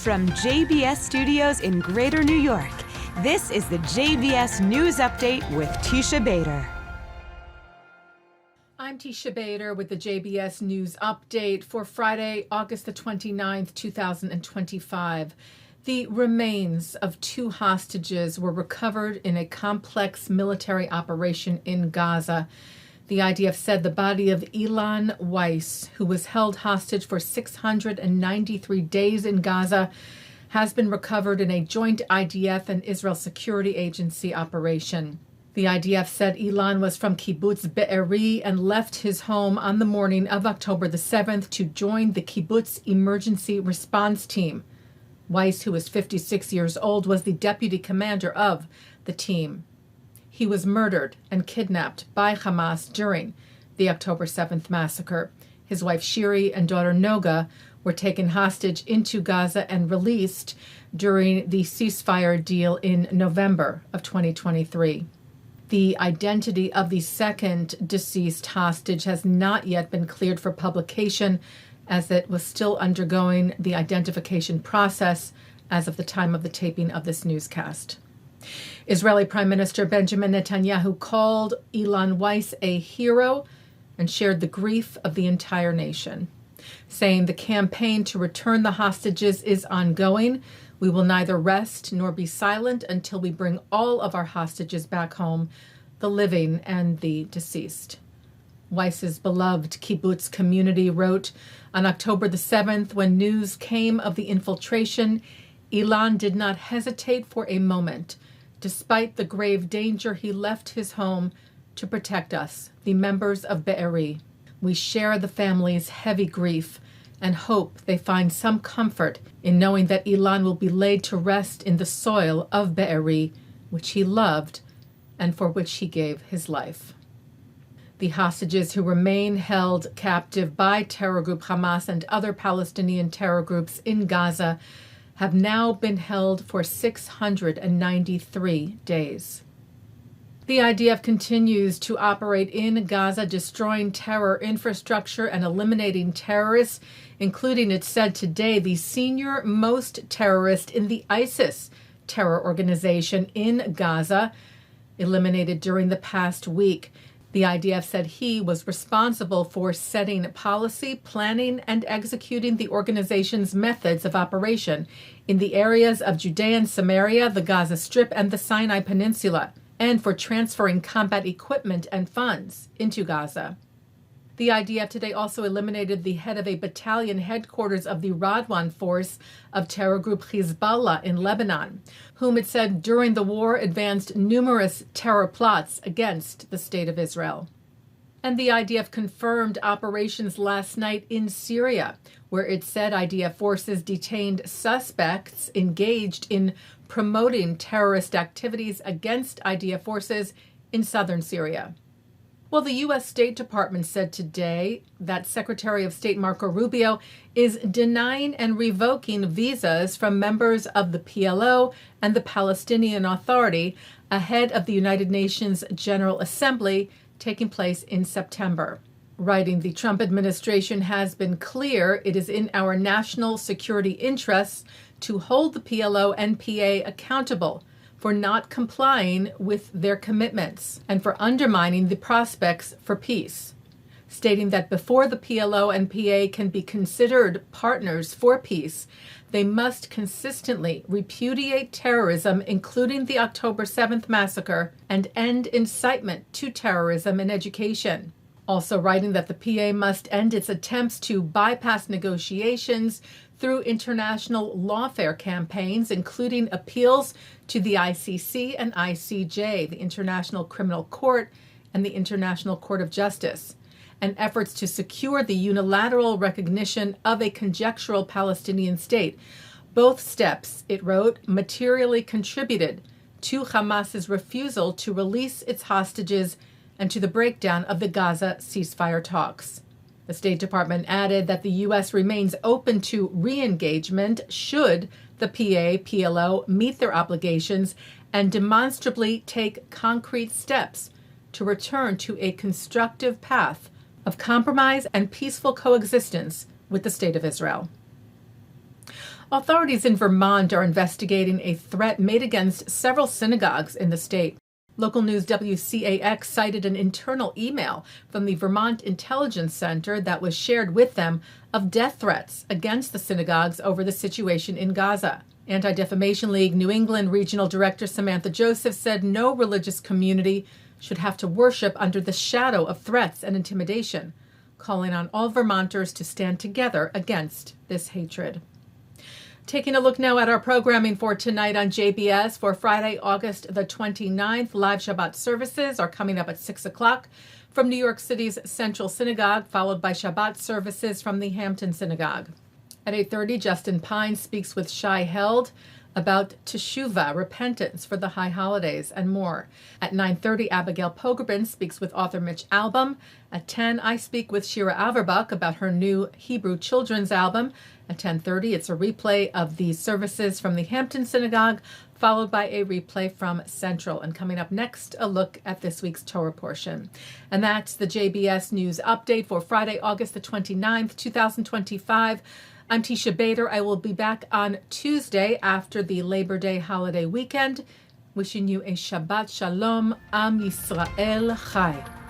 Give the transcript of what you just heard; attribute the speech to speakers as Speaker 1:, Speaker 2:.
Speaker 1: From JBS Studios in Greater New York, this is the JBS News Update with Teisha Bader.
Speaker 2: I'm Teisha Bader with the JBS News Update for Friday, August the 29th, 2025. The remains of 2 hostages were recovered in a complex military operation in Gaza. The IDF said the body of Ilan Weiss, who was held hostage for 693 days in Gaza, has been recovered in a joint IDF and Israel Security Agency operation. The IDF said Ilan was from Kibbutz Be'eri and left his home on the morning of October the 7th to join the Kibbutz Emergency Response Team. Weiss, who is 56 years old, was the deputy commander of the team. He was murdered and kidnapped by Hamas during the October 7th massacre. His wife Shiri and daughter Noga were taken hostage into Gaza and released during the ceasefire deal in November of 2023. The identity of the second deceased hostage has not yet been cleared for publication, as it was still undergoing the identification process as of the time of the taping of this newscast. Israeli Prime Minister Benjamin Netanyahu called Ilan Weiss a hero and shared the grief of the entire nation, saying the campaign to return the hostages is ongoing. We will neither rest nor be silent until we bring all of our hostages back home, the living and the deceased. Weiss's beloved kibbutz community wrote, on October the 7th, when news came of the infiltration, Ilan did not hesitate for a moment. Despite the grave danger, he left his home to protect us, the members of Be'eri. We share the family's heavy grief and hope they find some comfort in knowing that Ilan will be laid to rest in the soil of Be'eri, which he loved and for which he gave his life. The hostages who remain held captive by terror group Hamas and other Palestinian terror groups in Gaza have now been held for 693 days. The IDF continues to operate in Gaza, destroying terror infrastructure and eliminating terrorists, including, it said today, the senior-most terrorist in the ISIS terror organization in Gaza, eliminated during the past week. The IDF said he was responsible for setting policy, planning, and executing the organization's methods of operation in the areas of Judea and Samaria, the Gaza Strip, and the Sinai Peninsula, and for transferring combat equipment and funds into Gaza. The IDF today also eliminated the head of a battalion headquarters of the Radwan force of terror group Hezbollah in Lebanon, whom it said during the war advanced numerous terror plots against the State of Israel. And the IDF confirmed operations last night in Syria, where it said IDF forces detained suspects engaged in promoting terrorist activities against IDF forces in southern Syria. Well, the U.S. State Department said today that Secretary of State Marco Rubio is denying and revoking visas from members of the PLO and the Palestinian Authority ahead of the United Nations General Assembly taking place in September. Writing, the Trump administration has been clear it is in our national security interests to hold the PLO and PA accountable for not complying with their commitments and for undermining the prospects for peace, stating that before the PLO and PA can be considered partners for peace, they must consistently repudiate terrorism, including the October 7th massacre, and end incitement to terrorism in education. Also writing that the PA must end its attempts to bypass negotiations through international lawfare campaigns, including appeals to the ICC and ICJ, the International Criminal Court and the International Court of Justice, and efforts to secure the unilateral recognition of a conjectural Palestinian state. Both steps, it wrote, materially contributed to Hamas's refusal to release its hostages and to the breakdown of the Gaza ceasefire talks. The State Department added that the U.S. remains open to re-engagement should the PLO meet their obligations and demonstrably take concrete steps to return to a constructive path of compromise and peaceful coexistence with the State of Israel. Authorities in Vermont are investigating a threat made against several synagogues in the state. Local news WCAX cited an internal email from the Vermont Intelligence Center that was shared with them of death threats against the synagogues over the situation in Gaza. Anti-Defamation League New England Regional Director Samantha Joseph said no religious community should have to worship under the shadow of threats and intimidation, calling on all Vermonters to stand together against this hatred. Taking a look now at our programming for tonight on JBS for Friday, August the 29th. Live Shabbat services are coming up at 6 o'clock from New York City's Central Synagogue, followed by Shabbat services from the Hampton Synagogue. At 8:30, Justin Pine speaks with Shai Held about Teshuvah, repentance for the high holidays, and more. At 9:30, Abigail Pogrebin speaks with author Mitch Albom. At 10, I speak with Shira Averbuch about her new Hebrew children's album. At 10:30, it's a replay of the services from the Hampton Synagogue, followed by a replay from Central. And coming up next, a look at this week's Torah Portion. And that's the JBS News Update for Friday, August the 29th, 2025. I'm Teisha Bader. I will be back on Tuesday after the Labor Day holiday weekend. Wishing you a Shabbat Shalom, Am Yisrael Chai.